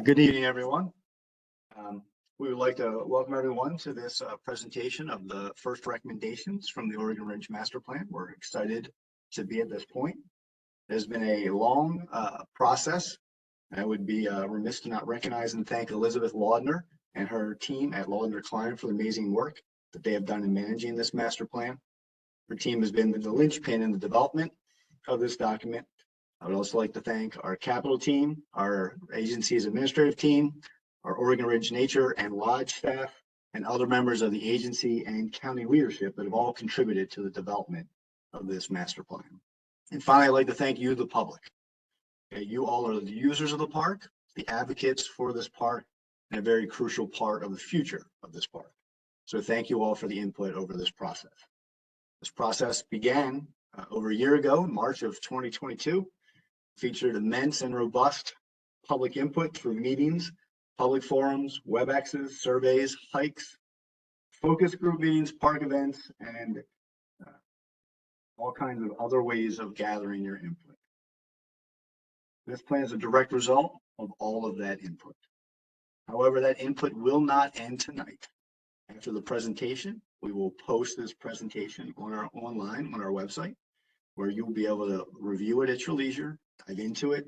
Good evening, everyone. We would like to welcome everyone to this presentation of the first recommendations from the Oregon Ridge Master Plan. We're excited to be at this point. There's been a long process. I would be remiss to not recognize and thank Elizabeth Laudner and her team at Laudner Klein for the amazing work that they have done in managing this master plan. Her team has been the linchpin in the development of this document. I would also like to thank our capital team, our agency's administrative team, our Oregon Ridge Nature and Lodge staff, and other members of the agency and county leadership that have all contributed to the development of this master plan. And finally, I'd like to thank you, the public. Okay, you all are the users of the park, the advocates for this park, and a very crucial part of the future of this park. So thank you all for the input over this process. This process began over a year ago, in March of 2022, featured immense and robust public input through meetings, public forums, WebExes, surveys, hikes, focus group meetings, park events, and all kinds of other ways of gathering your input. This plan is a direct result of all of that input. However, that input will not end tonight. After the presentation, we will post this presentation online on our website, where you'll be able to review it at your leisure, dive into it,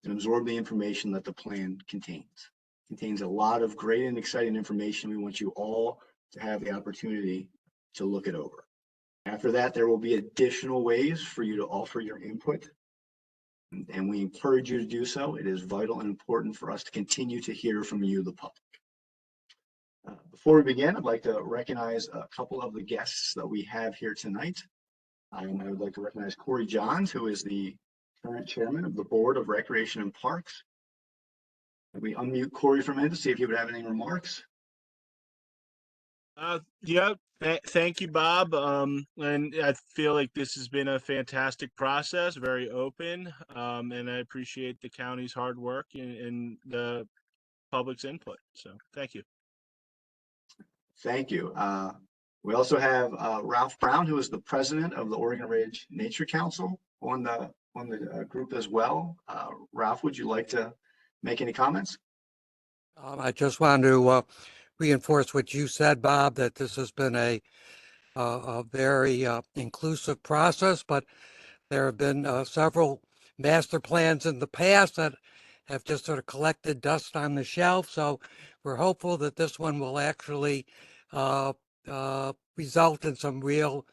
and absorb the information that the plan contains. It contains a lot of great and exciting information. We want you all to have the opportunity to look it over. After that, there will be additional ways for you to offer your input, and we encourage you to do so. It is vital and important for us to continue to hear from you, the public. Before we begin, I'd like to recognize a couple of the guests that we have here tonight. I would like to recognize Corey Johns, who is the current chairman of the Board of Recreation and Parks. Can we unmute Corey for a minute to see if he would have any remarks? Yeah, thank you, Bob. And I feel like this has been a fantastic process, very open, and I appreciate the county's hard work and the public's input. So thank you. Thank you. We also have Ralph Brown, who is the president of the Oregon Ridge Nature Council, on the group as well. Ralph, would you like to make any comments? I just wanted to reinforce what you said, Bob, that this has been a very inclusive process, but there have been several master plans in the past that have just sort of collected dust on the shelf. So we're hopeful that this one will actually result in some real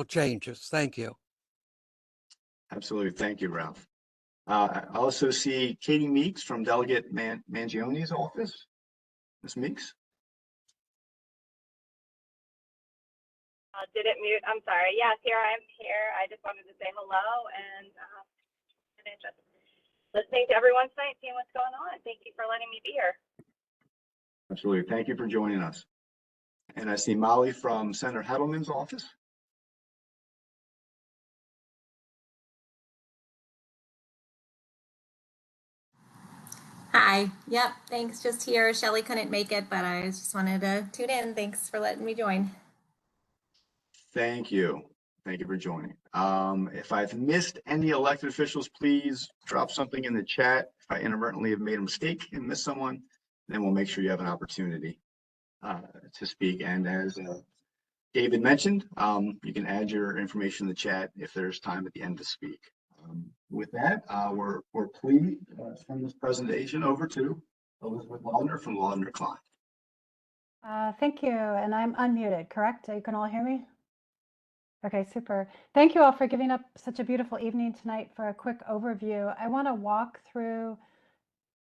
changes. Thank you. Absolutely. Thank you, Ralph. I also see Katie Meeks from Delegate Mangione's office. Ms. Meeks. Did it mute? I'm sorry. Yes, here I am here. I just wanted to say hello and just listening to everyone tonight, seeing what's going on. Thank you for letting me be here. Absolutely. Thank you for joining us. And I see Molly from Senator Hedelman's office. Hi. Yep. Thanks. Just here. Shelly couldn't make it, but I just wanted to tune in. Thanks for letting me join. Thank you. Thank you for joining. If I've missed any elected officials, please drop something in the chat. If I inadvertently have made a mistake and missed someone, then we'll make sure you have an opportunity to speak. And as David mentioned, you can add your information in the chat if there's time at the end to speak. With that, we're pleased to turn this presentation over to Elizabeth Laudner from Laudner Klein. Thank you, and I'm unmuted, correct? You can all hear me? Okay, super. Thank you all for giving up such a beautiful evening tonight for a quick overview. I want to walk through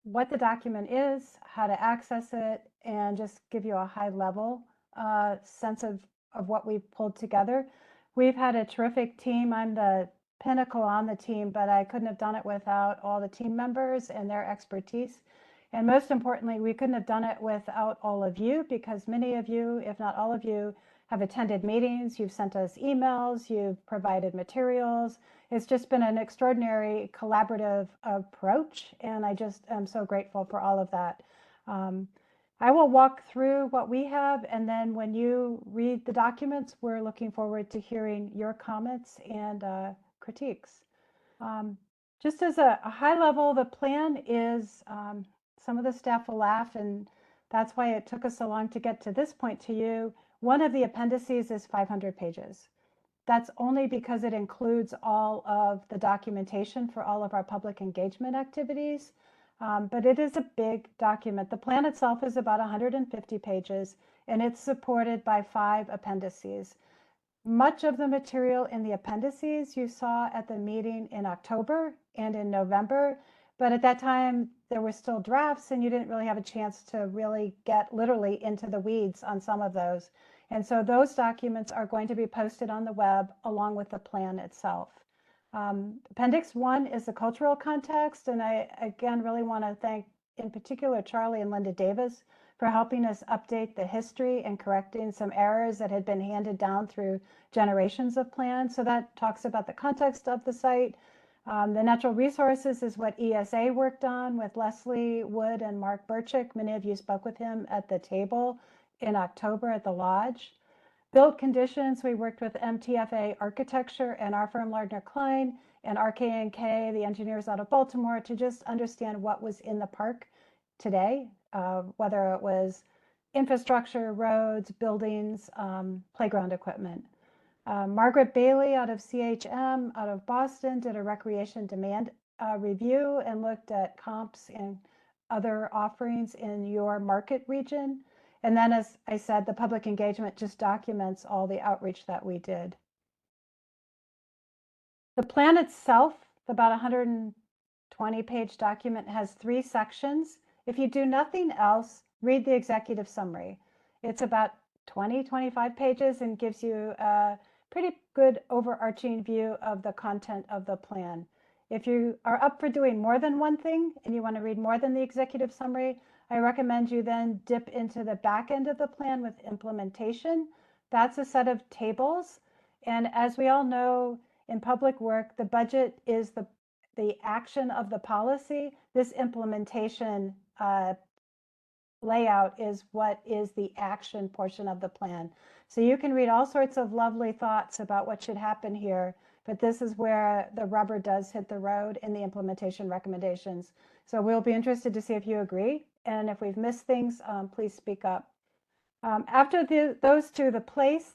what the document is, how to access it, and just give you a high level sense of what we've pulled together. We've had a terrific team. I'm the pinnacle on the team, but I couldn't have done it without all the team members and their expertise. And most importantly, we couldn't have done it without all of you, because many of you, if not all of you, have attended meetings, you've sent us emails, you've provided materials. It's just been an extraordinary collaborative approach, and I just am so grateful for all of that. I will walk through what we have, and then when you read the documents, we're looking forward to hearing your comments and critiques. Just as a high level, the plan is some of the staff will laugh, and that's why it took us so long to get to this point to you. One of the appendices is 500 pages. That's only because it includes all of the documentation for all of our public engagement activities. But it is a big document. The plan itself is about 150 pages, and it's supported by 5 appendices. Much of the material in the appendices you saw at the meeting in October and in November, but at that time there were still drafts and you didn't really have a chance to really get literally into the weeds on some of those. And so those documents are going to be posted on the web along with the plan itself. Appendix 1 is the cultural context, and I again really want to thank in particular Charlie and Linda Davis for helping us update the history and correcting some errors that had been handed down through generations of plans. So that talks about the context of the site. The natural resources is what ESA worked on with Leslie Wood and Mark Burchick. Many of you spoke with him at the table in October at the Lodge. Built conditions, we worked with MTFA Architecture and our firm Lardner Klein and RK&K, the engineers out of Baltimore, to just understand what was in the park today, whether it was infrastructure, roads, buildings, playground equipment. Margaret Bailey out of CHM, out of Boston, did a recreation demand review and looked at comps and other offerings in your market region. And then, as I said, the public engagement just documents all the outreach that we did. The plan itself, about 120-page document, has 3 sections. If you do nothing else, read the executive summary. It's about 20-25 pages and gives you a pretty good overarching view of the content of the plan. If you are up for doing more than one thing and you want to read more than the executive summary, I recommend you then dip into the back end of the plan with implementation. That's a set of tables. And as we all know, in public work, the budget is the action of the policy. This implementation layout is what is the action portion of the plan. So you can read all sorts of lovely thoughts about what should happen here, but this is where the rubber does hit the road in the implementation recommendations. So we'll be interested to see if you agree. And if we've missed things, please speak up. After those two, the place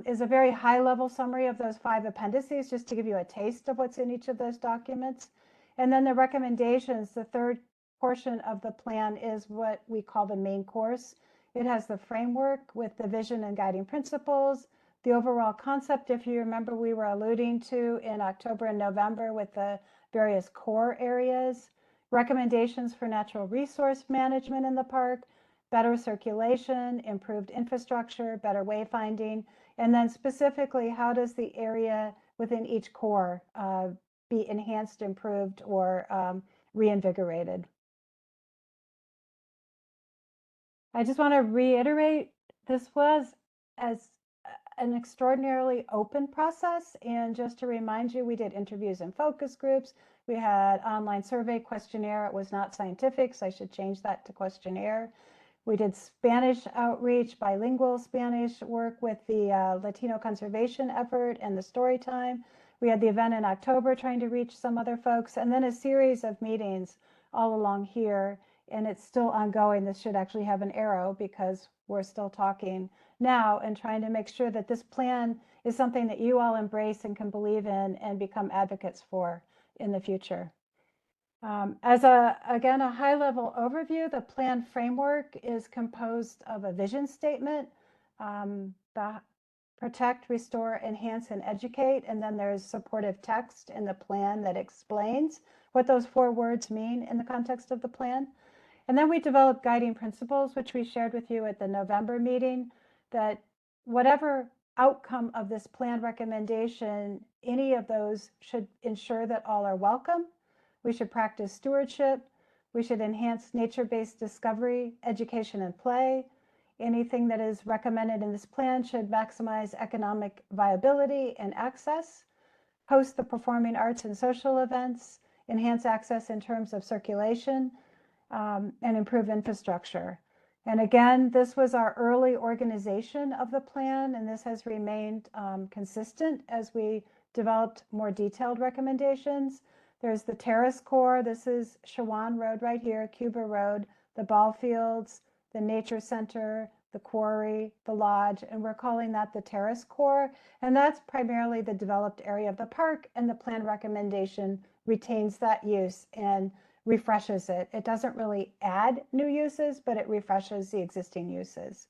is a very high-level summary of those 5 appendices, just to give you a taste of what's in each of those documents. And then the recommendations, the third portion of the plan, is what we call the main course. It has the framework with the vision and guiding principles, the overall concept, if you remember, we were alluding to in October and November with the various core areas, recommendations for natural resource management in the park, better circulation, improved infrastructure, better wayfinding, and then specifically, how does the area within each core be enhanced, improved, or reinvigorated? I just want to reiterate, this was as an extraordinarily open process. And just to remind you, we did interviews and focus groups. We had online survey questionnaire. It was not scientific, so I should change that to questionnaire. We did Spanish outreach, bilingual Spanish work with the Latino conservation effort and the story time. We had the event in October trying to reach some other folks, and then a series of meetings all along here. And it's still ongoing. This should actually have an arrow because we're still talking now and trying to make sure that this plan is something that you all embrace and can believe in and become advocates for in the future. As again, a high-level overview, the plan framework is composed of a vision statement, protect, restore, enhance, and educate. And then there's supportive text in the plan that explains what those 4 words mean in the context of the plan. And then we developed guiding principles, which we shared with you at the November meeting, that whatever outcome of this plan recommendation, any of those should ensure that all are welcome. We should practice stewardship. We should enhance nature-based discovery, education, and play. Anything that is recommended in this plan should maximize economic viability and access, host the performing arts and social events, enhance access in terms of circulation, and improve infrastructure. And again, this was our early organization of the plan, and this has remained consistent as we developed more detailed recommendations. There's the terrace core. This is Shawan Road right here, Cuba Road, the ball fields, the nature center, the quarry, the lodge, and we're calling that the terrace core. And that's primarily the developed area of the park, and the plan recommendation retains that use and refreshes it. It doesn't really add new uses, but it refreshes the existing uses.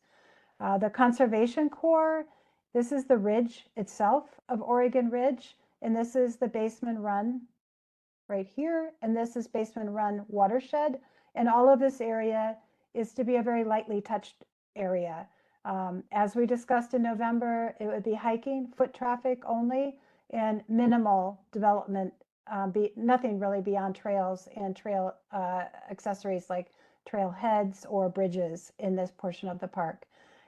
The conservation core, this is the ridge itself of Oregon Ridge, and this is the Baseman Run right here, and this is Baseman Run watershed, and all of this area is to be a very lightly touched area. As we discussed in November, it would be hiking, foot traffic only, and minimal development, nothing really beyond trails and trail accessories like trailheads or bridges in this portion of the park.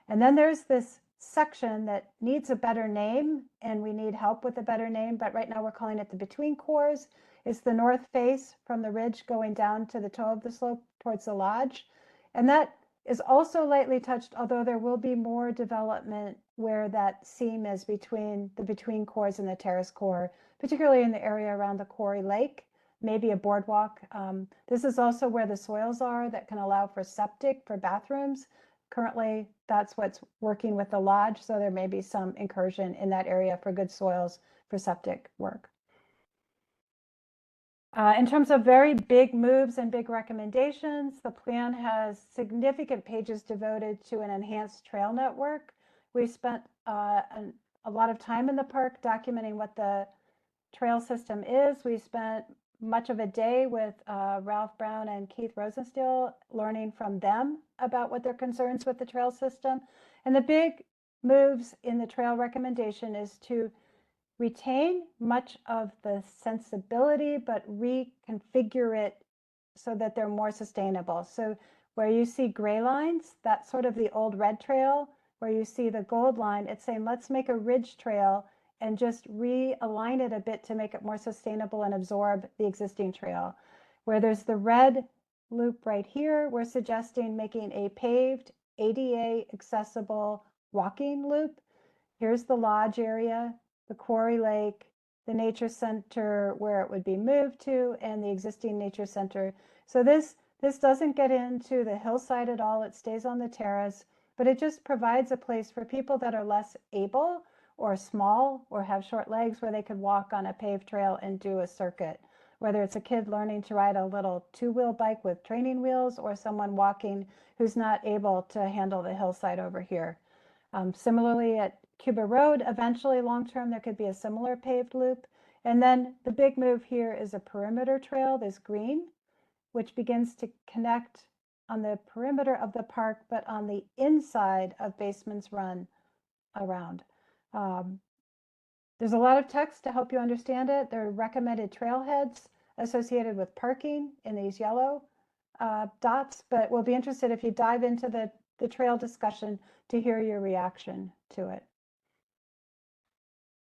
And then there's this section that needs a better name, and we need help with a better name, but right now we're calling it the between cores. It's the north face from the ridge going down to the toe of the slope towards the lodge. And that is also lightly touched, although there will be more development where that seam is between the between cores and the terrace core, particularly in the area around the quarry lake, maybe a boardwalk. This is also where the soils are that can allow for septic for bathrooms. Currently, that's what's working with the lodge, so there may be some incursion in that area for good soils for septic work. In terms of very big moves and big recommendations, the plan has significant pages devoted to an enhanced trail network. We spent a lot of time in the park documenting what the trail system is. We spent much of a day with Ralph Brown and Keith Rosensteel learning from them about what their concerns with the trail system. And the big moves in the trail recommendation is to retain much of the sensibility, but reconfigure it so that they're more sustainable. So where you see gray lines, that's sort of the old red trail. Where you see the gold line, it's saying, let's make a ridge trail and just realign it a bit to make it more sustainable and absorb the existing trail. Where there's the red loop right here, we're suggesting making a paved, ADA accessible walking loop. Here's the lodge area, the quarry lake, the nature center where it would be moved to, and the existing nature center. So this doesn't get into the hillside at all. It stays on the terrace, but it just provides a place for people that are less able or small or have short legs where they could walk on a paved trail and do a circuit. Whether it's a kid learning to ride a little two-wheel bike with training wheels or someone walking who's not able to handle the hillside over here. Similarly at Cuba Road, eventually long-term, there could be a similar paved loop. And then the big move here is a perimeter trail, this green, which begins to connect on the perimeter of the park, but on the inside of Baseman's Run around. There's a lot of text to help you understand it. There are recommended trailheads associated with parking in these yellow dots, but we'll be interested if you dive into the trail discussion to hear your reaction to it.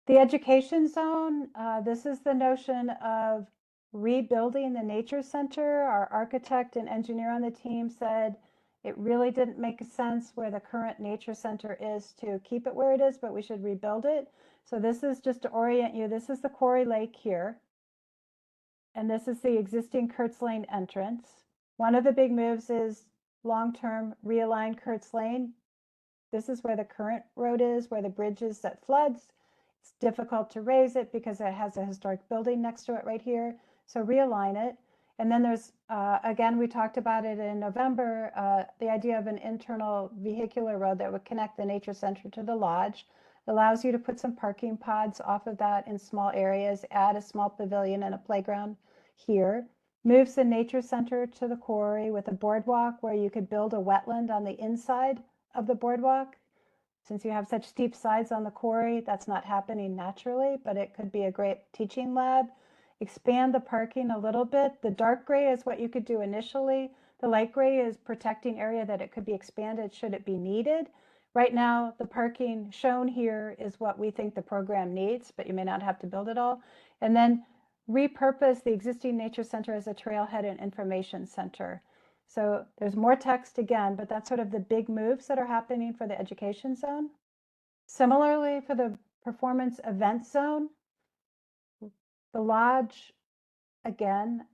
The education zone, this is the notion of rebuilding the nature center. Our architect and engineer on the team said it really didn't make sense where the current nature center is to keep it where it is, but we should rebuild it. So this is just to orient you. This is the quarry lake here. And this is the existing Kurtz Lane entrance. One of the big moves is long-term realign Kurtz Lane. This is where the current road is, where the bridge is that floods. It's difficult to raise it because it has a historic building next to it right here. So realign it. And then there's, again, we talked about it in November, the idea of an internal vehicular road that would connect the nature center to the lodge. Allows you to put some parking pods off of that in small areas, add a small pavilion and a playground here. Moves the nature center to the quarry with a boardwalk where you could build a wetland on the inside of the boardwalk. Since you have such steep sides on the quarry, that's not happening naturally, but it could be a great teaching lab. Expand the parking a little bit. The dark gray is what you could do initially. The light gray is protecting area that it could be expanded should it be needed. Right now, the parking shown here is what we think the program needs, but you may not have to build it all. And then repurpose the existing nature center as a trailhead and information center. So there's more text again, but that's sort of the big moves that are happening for the education zone. Similarly, for the performance event zone, the lodge, again,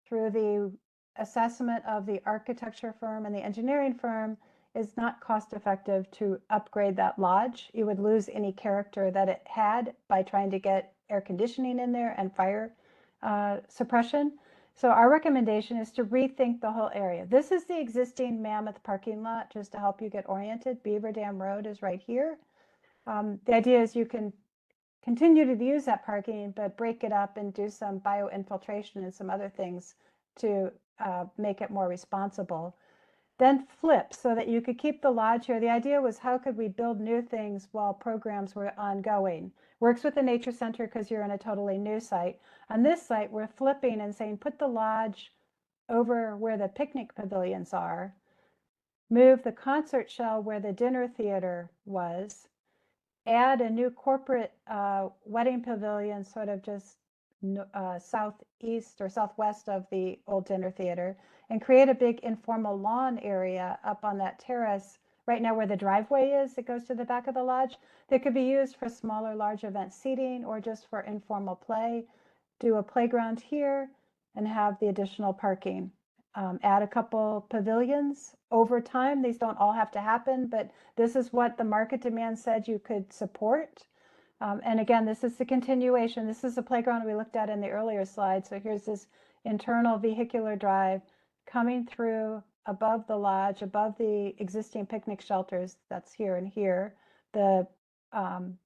through the assessment of the architecture firm and the engineering firm is not cost effective to upgrade that lodge. You would lose any character that it had by trying to get air conditioning in there and fire suppression. So our recommendation is to rethink the whole area. This is the existing Mammoth parking lot, just to help you get oriented. Beaver Dam Road is right here. The idea is you can continue to use that parking, but break it up and do some bioinfiltration and some other things to make it more responsible. Then flip so that you could keep the lodge here. The idea was how could we build new things while programs were ongoing? Works with the nature center because you're in a totally new site. On this site, we're flipping and saying, put the lodge over where the picnic pavilions are, move the concert shell where the dinner theater was, add a new corporate wedding pavilion sort of just southeast or southwest of the old dinner theater, and create a big informal lawn area up on that terrace right now where the driveway is that goes to the back of the lodge that could be used for smaller large event seating or just for informal play. Do a playground here and have the additional parking. Add a couple pavilions over time. These don't all have to happen, but this is what the market demand said you could support. And again, this is the continuation. This is the playground we looked at in the earlier slide. So here's this internal vehicular drive coming through above the lodge, above the existing picnic shelters. That's here and here, the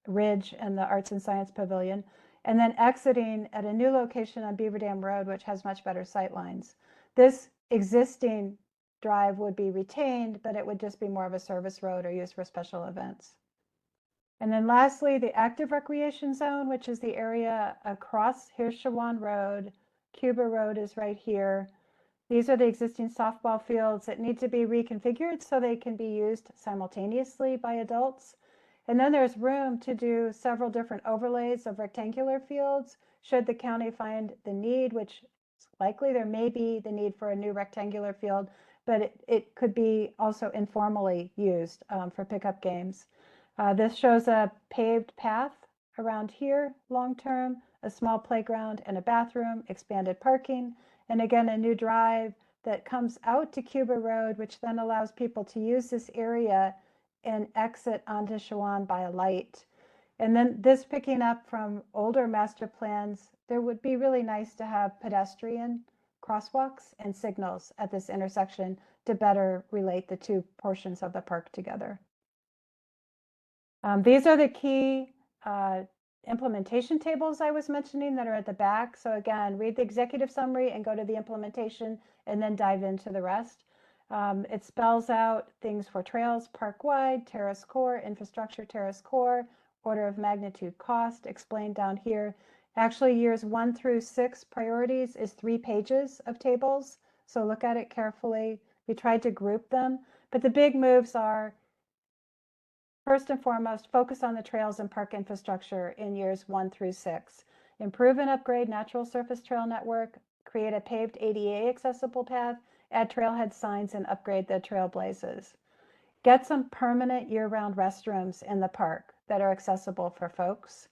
Ridge and the Arts and Science Pavilion, and then exiting at a new location on Beaver Dam Road, which has much better sight lines. This existing drive would be retained, but it would just be more of a service road or used for special events. And then lastly, the active recreation zone, which is the area across Hirschwan Road. Cuba Road is right here. These are the existing softball fields that need to be reconfigured so they can be used simultaneously by adults. And then there's room to do several different overlays of rectangular fields should the county find the need, which is likely there may be the need for a new rectangular field, but it could be also informally used for pickup games. This shows a paved path around here long-term, a small playground and a bathroom, expanded parking, and again, a new drive that comes out to Cuba Road, which then allows people to use this area and exit onto Shawan by a light. And then this picking up from older master plans, there would be really nice to have pedestrian crosswalks and signals at this intersection to better relate the two portions of the park together. These are the key implementation tables I was mentioning that are at the back. So again, read the executive summary and go to the implementation and then dive into the rest. It spells out things for trails, park-wide, terrace core, infrastructure, terrace core, order of magnitude cost explained down here. Actually, years 1 through 6 priorities is 3 pages of tables. So look at it carefully. We tried to group them, but the big moves are, first and foremost, focus on the trails and park infrastructure in years 1 through 6. Improve and upgrade natural surface trail network, create a paved ADA accessible path, add trailhead signs, and upgrade the trail blazes. Get some permanent year-round restrooms in the park that are accessible for folks.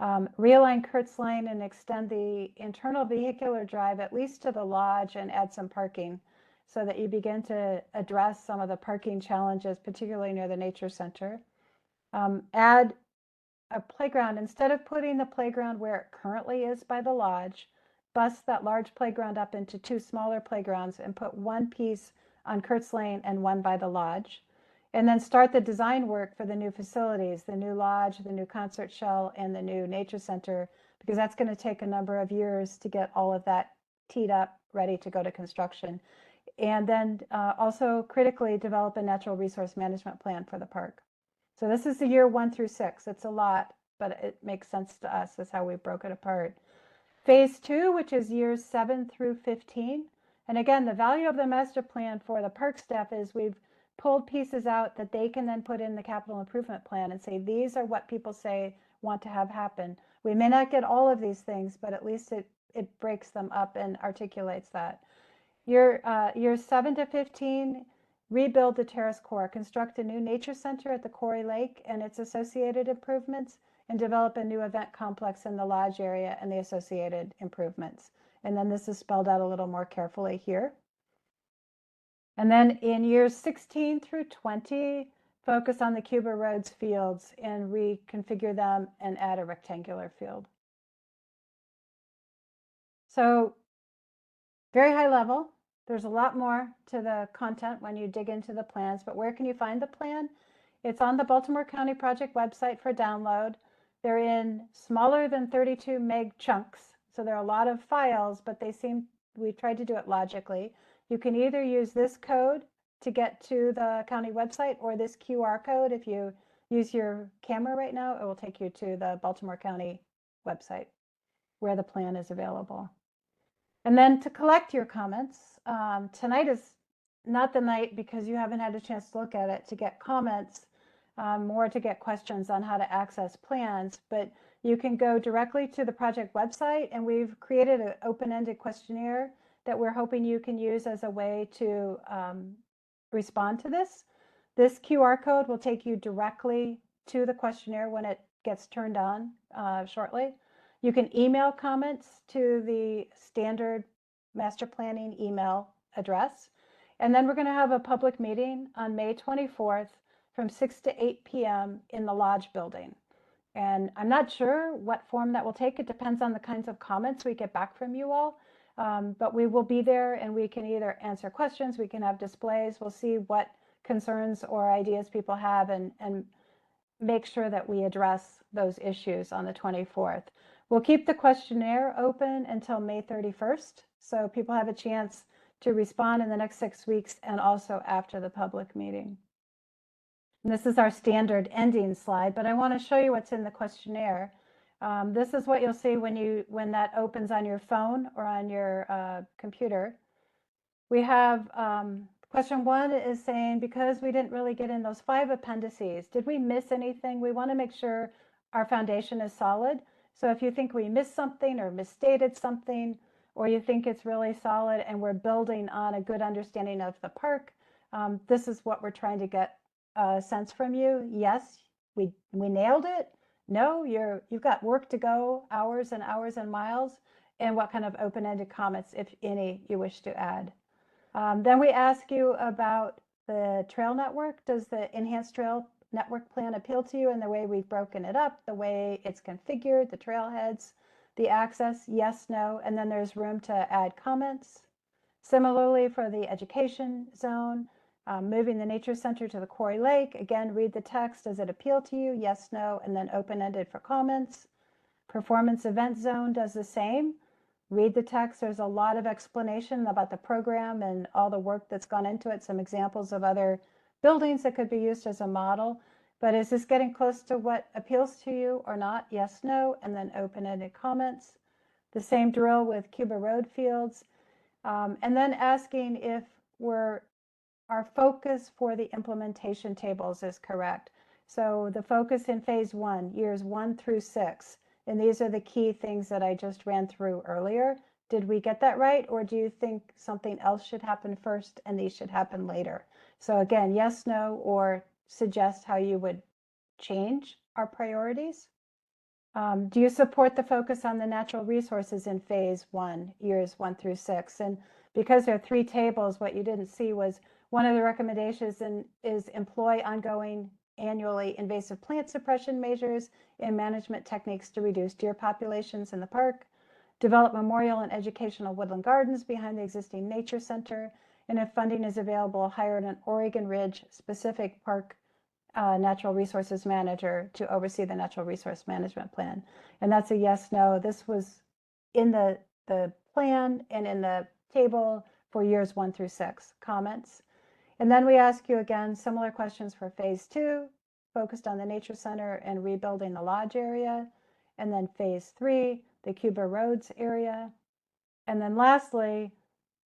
Realign Kurtz Lane and extend the internal vehicular drive at least to the lodge and add some parking so that you begin to address some of the parking challenges, particularly near the nature center. Add a playground. Instead of putting the playground where it currently is by the lodge, bust that large playground up into 2 smaller playgrounds and put one piece on Kurtz Lane and one by the lodge. And then start the design work for the new facilities, the new lodge, the new concert shell, and the new nature center, because that's going to take a number of years to get all of that teed up, ready to go to construction. And then also critically develop a natural resource management plan for the park. So this is the year 1 through 6. It's a lot, but it makes sense to us. That's how we broke it apart. Phase 2, which is years 7 through 15. And again, the value of the master plan for the park staff is we've pulled pieces out that they can then put in the capital improvement plan and say, these are what people say want to have happen. We may not get all of these things, but at least it breaks them up and articulates that. Years 7 to 15, rebuild the terrace core, construct a new nature center at the Quarry Lake and its associated improvements, and develop a new event complex in the lodge area and the associated improvements. And then this is spelled out a little more carefully here. And then in years 16 through 20, focus on the Cuba Roads fields and reconfigure them and add a rectangular field. So very high level. There's a lot more to the content when you dig into the plans, but where can you find the plan? It's on the Baltimore County Project website for download. They're in smaller than 32 meg chunks. So there are a lot of files, but we tried to do it logically. You can either use this code to get to the county website or this QR code. If you use your camera right now, it will take you to the Baltimore County website where the plan is available. And then to collect your comments, tonight is not the night because you haven't had a chance to look at it to get comments, more to get questions on how to access plans, but you can go directly to the project website, and we've created an open-ended questionnaire that we're hoping you can use as a way to respond to this. This QR code will take you directly to the questionnaire when it gets turned on shortly. You can email comments to the standard master planning email address. And then we're going to have a public meeting on May 24th from 6 to 8 p.m. in the Lodge building. And I'm not sure what form that will take. It depends on the kinds of comments we get back from you all. But we will be there, and we can either answer questions, we can have displays, we'll see what concerns or ideas people have and make sure that we address those issues on the 24th. We'll keep the questionnaire open until May 31st, so people have a chance to respond in the next 6 weeks and also after the public meeting. And this is our standard ending slide, but I want to show you what's in the questionnaire. This is what you'll see when that opens on your phone or on your computer. We have question 1 is saying, because we didn't really get in those 5 appendices, did we miss anything? We want to make sure our foundation is solid. So if you think we missed something or misstated something, or you think it's really solid and we're building on a good understanding of the park, this is what we're trying to get a sense from you. Yes, we nailed it. No, you've got work to go, hours and hours and miles, and what kind of open-ended comments, if any, you wish to add. Then we ask you about the trail network. Does the enhanced trail network plan appeal to you in the way we've broken it up, the way it's configured, the trailheads, the access? Yes, no, and then there's room to add comments. Similarly, for the education zone, moving the nature center to the Quarry Lake, again, read the text. Does it appeal to you? Yes, no, and then open-ended for comments. Performance event zone does the same. Read the text. There's a lot of explanation about the program and all the work that's gone into it, some examples of other buildings that could be used as a model. But is this getting close to what appeals to you or not? Yes, no, and then open-ended comments. The same drill with Cuba Road fields. And then asking if our focus for the implementation tables is correct. So the focus in phase 1, years 1 through 6, and these are the key things that I just ran through earlier. Did we get that right? Or do you think something else should happen first and these should happen later? So again, yes, no, or suggest how you would change our priorities. Do you support the focus on the natural resources in phase 1, years 1 through 6? And because there are 3 tables, what you didn't see was one of the recommendations is employ ongoing annually invasive plant suppression measures and management techniques to reduce deer populations in the park, develop memorial and educational woodland gardens behind the existing nature center, and if funding is available, hire an Oregon Ridge specific park natural resources manager to oversee the natural resource management plan. And that's a yes, no. This was in the plan and in the table for years 1 through 6. Comments? And then we ask you again similar questions for phase 2, focused on the nature center and rebuilding the lodge area. And then phase 3, the Cuba Roads area. And then lastly,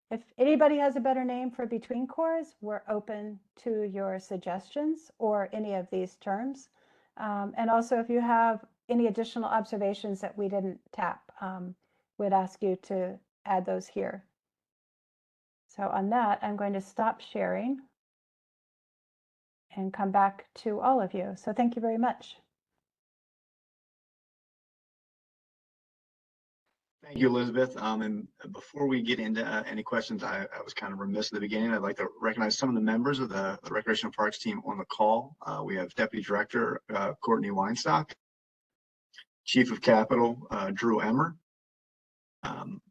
if anybody has a better name for between cores, we're open to your suggestions or any of these terms. And also if you have any additional observations that we didn't tap, we'd ask you to add those here. So on that, I'm going to stop sharing and come back to all of you. So thank you very much. Thank you, Elizabeth. And before we get into any questions, I was kind of remiss at the beginning. I'd like to recognize some of the members of the Recreation and Parks team on the call. We have Deputy Director Courtney Weinstock, Chief of Capital Drew Emmer,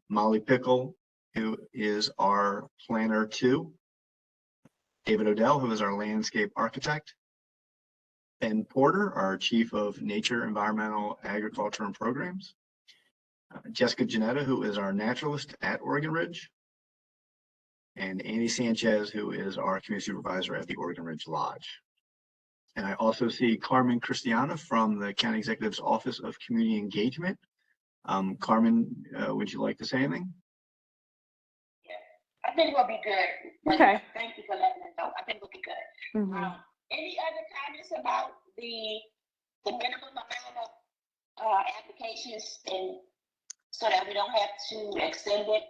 Molly Pickle, who is our Planner 2, David Odell, who is our Landscape Architect, Ben Porter, our Chief of Nature, Environmental, Agriculture, and Programs, Jessica Janetta, who is our naturalist at Oregon Ridge, and Andy Sanchez, who is our community supervisor at the Oregon Ridge Lodge. And I also see Carmen Cristiana from the County Executive's Office of Community Engagement. Carmen, would you like to say anything? I think we'll be good. Okay. Thank you for letting us know. I think we'll be good. Mhm. Any other comments about the minimum amount of applications, and so that we don't have to extend it?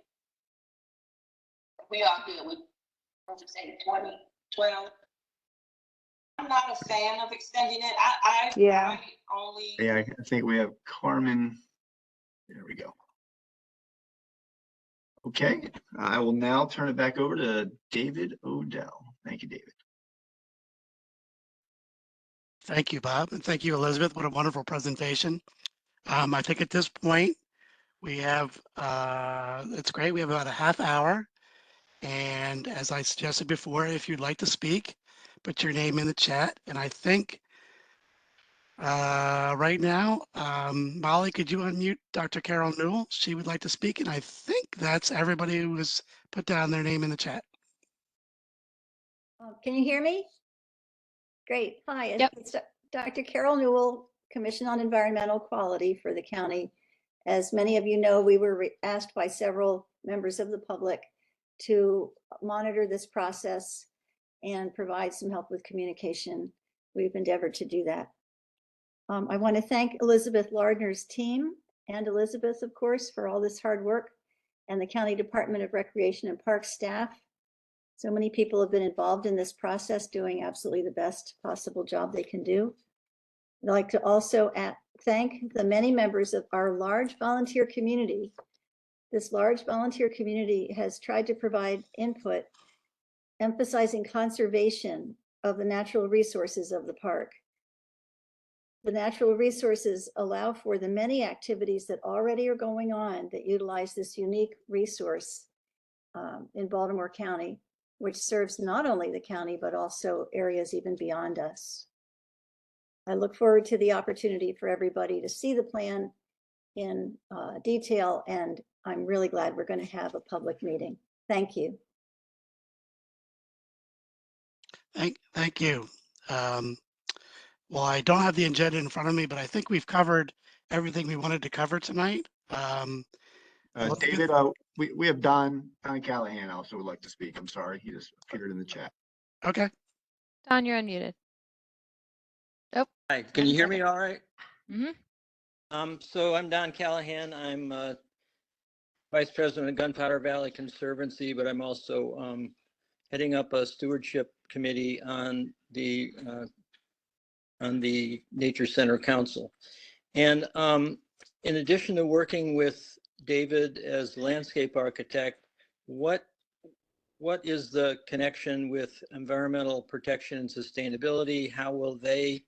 We are good with, what we say, 2012. I'm not a fan of extending it. I only. Yeah, I think we have Carmen. There we go. Okay, I will now turn it back over to David Odell. Thank you, David. Thank you, Bob, and thank you, Elizabeth. What a wonderful presentation. I think at this point we have, it's great. We have about a half hour. And as I suggested before, if you'd like to speak, put your name in the chat. And I think right now, Molly, could you unmute Dr. Carol Newell? She would like to speak. And I think that's everybody who has put down their name in the chat. Can you hear me? Great. Hi, Yep. it's Dr. Carol Newell, Commission on Environmental Quality for the county. As many of you know, we were asked by several members of the public to monitor this process and provide some help with communication. We've endeavored to do that. I want to thank Elizabeth Lardner's team and Elizabeth, of course, for all this hard work, and the County Department of Recreation and Parks staff. So many people have been involved in this process, doing absolutely the best possible job they can do. I'd like to also thank the many members of our large volunteer community. This large volunteer community has tried to provide input, emphasizing conservation of the natural resources of the park. The natural resources allow for the many activities that already are going on that utilize this unique resource in Baltimore County, which serves not only the county, but also areas even beyond us. I look forward to the opportunity for everybody to see the plan in detail, and I'm really glad we're going to have a public meeting. Thank you. Thank you. Well, I don't have the agenda in front of me, but I think we've covered everything we wanted to cover tonight. David, we have Don Callahan also would like to speak. I'm sorry, he just appeared in the chat. Okay. Don, you're unmuted. Oh. Hi, can you hear me all right? Mm-hmm. So I'm Don Callahan. I'm Vice President of Gunpowder Valley Conservancy, but I'm also heading up a stewardship committee on the Nature Center Council. And in addition to working with David as landscape architect, what is the connection with environmental protection and sustainability? How will they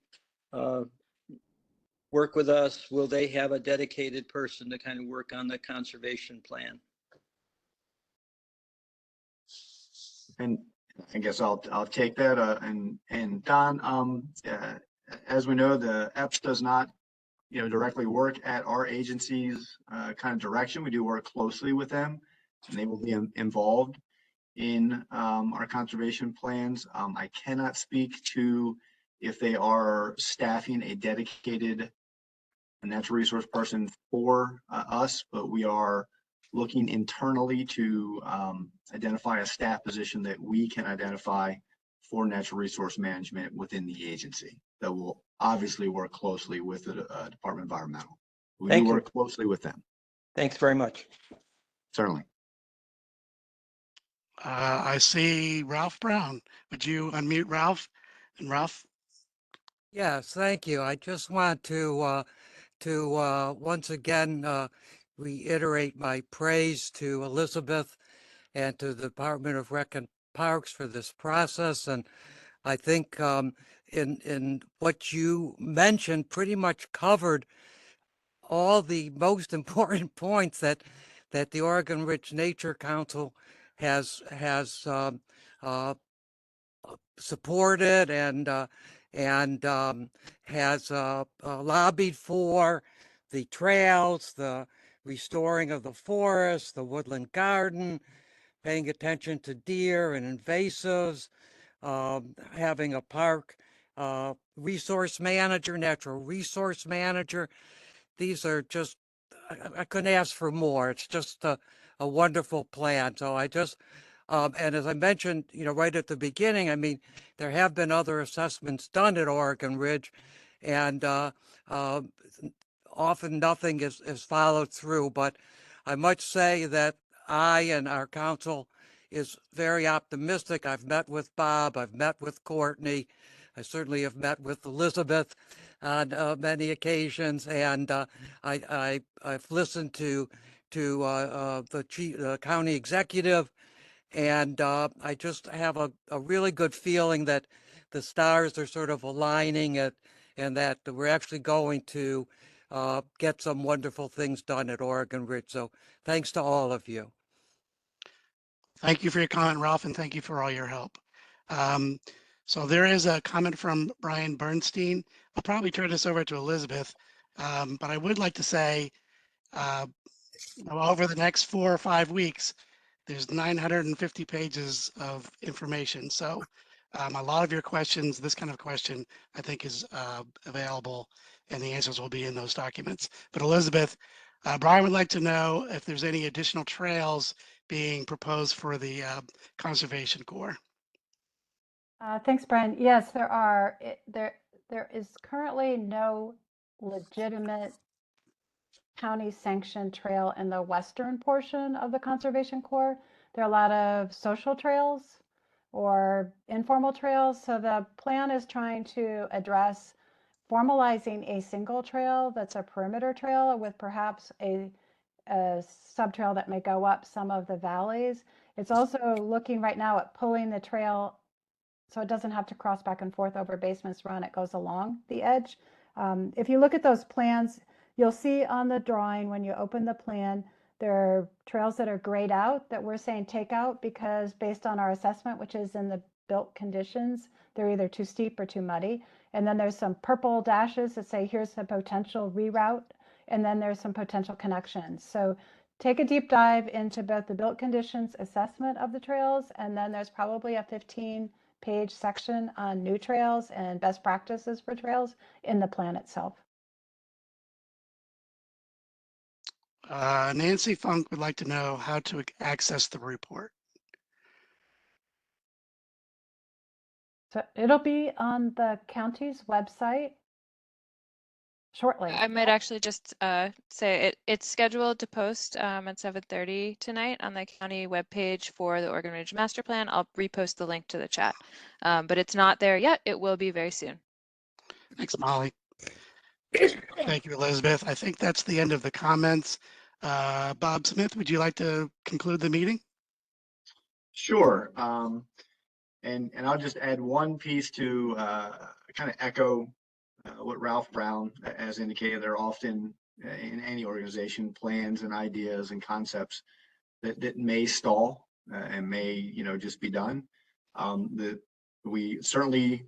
work with us? Will they have a dedicated person to kind of work on the conservation plan? And I guess I'll take that. And Don, as we know, the EPS does not, directly work at our agency's kind of direction. We do work closely with them, and they will be involved in our conservation plans. I cannot speak to if they are staffing a dedicated natural resource person for us, but we are looking internally to identify a staff position that we can identify for natural resource management within the agency that will obviously work closely with the Department of Environmental. We do work closely with them. Thanks very much. Certainly. I see Ralph Brown. Would you unmute Ralph? And Ralph? Yes, thank you. I just want to once again reiterate my praise to Elizabeth and to the Department of Rec and Parks for this process. And I think in what you mentioned pretty much covered all the most important points that the Oregon Ridge Nature Council has supported and has lobbied for: the trails, the restoring of the forest, the woodland garden, paying attention to deer and invasives, having a park resource manager, natural resource manager. These are just, I couldn't ask for more. It's just a wonderful plan. So I just, and as I mentioned, right at the beginning, I mean, there have been other assessments done at Oregon Ridge, and often nothing is followed through. But I must say that I and our council is very optimistic. I've met with Bob, I've met with Courtney, I certainly have met with Elizabeth on many occasions, and I've listened to the county executive, and I just have a really good feeling that the stars are sort of aligning and that we're actually going to get some wonderful things done at Oregon Ridge. So thanks to all of you. Thank you for your comment, Ralph, and thank you for all your help. So there is a comment from Brian Bernstein. I'll probably turn this over to Elizabeth, but I would like to say over the next 4 or 5 weeks, there's 950 pages of information. So a lot of your questions, this kind of question, I think is available, and the answers will be in those documents. But Elizabeth, Brian would like to know if there's any additional trails being proposed for the Conservation Corps. Thanks, Brian. Yes, there are. There is currently no legitimate county-sanctioned trail in the western portion of the Conservation Corps. There are a lot of social trails or informal trails. So the plan is trying to address formalizing a single trail that's a perimeter trail with perhaps a subtrail that may go up some of the valleys. It's also looking right now at pulling the trail so it doesn't have to cross back and forth over Basements Run. It goes along the edge. If you look at those plans, you'll see on the drawing when you open the plan, there are trails that are grayed out that we're saying take out because based on our assessment, which is in the built conditions, they're either too steep or too muddy. And then there's some purple dashes that say here's a potential reroute. And then there's some potential connections. So take a deep dive into both the built conditions assessment of the trails, and then there's probably a 15-page section on new trails and best practices for trails in the plan itself. Nancy Funk would like to know how to access the report. So it'll be on the county's website shortly. I might actually just say it's scheduled to post at 7:30 tonight on the county webpage for the Oregon Ridge Master Plan. I'll repost the link to the chat, but it's not there yet. It will be very soon. Thanks, Molly. Thank you, Elizabeth. I think that's the end of the comments. Bob Smith, would you like to conclude the meeting? Sure. And I'll just add one piece to kind of echo what Ralph Brown has indicated. There are often in any organization plans and ideas and concepts that may stall and may just be done. We certainly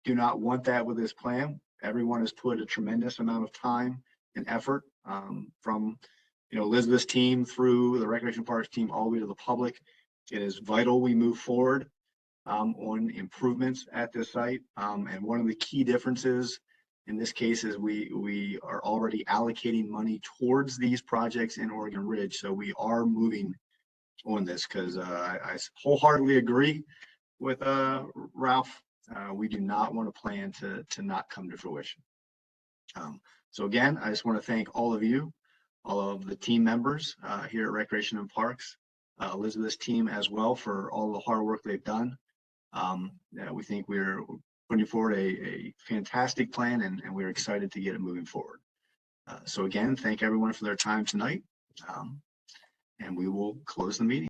do not want that with this plan. Everyone has put a tremendous amount of time and effort from Elizabeth's team through the Recreation Parks team all the way to the public. It is vital we move forward on improvements at this site. And one of the key differences in this case is we are already allocating money towards these projects in Oregon Ridge. So we are moving on this because I wholeheartedly agree with Ralph. We do not want a plan to not come to fruition. So again, I just want to thank all of you, all of the team members here at Recreation and Parks, Elizabeth's team as well for all the hard work they've done. We think we're putting forward a fantastic plan and we're excited to get it moving forward. So again, thank everyone for their time tonight. And we will close the meeting.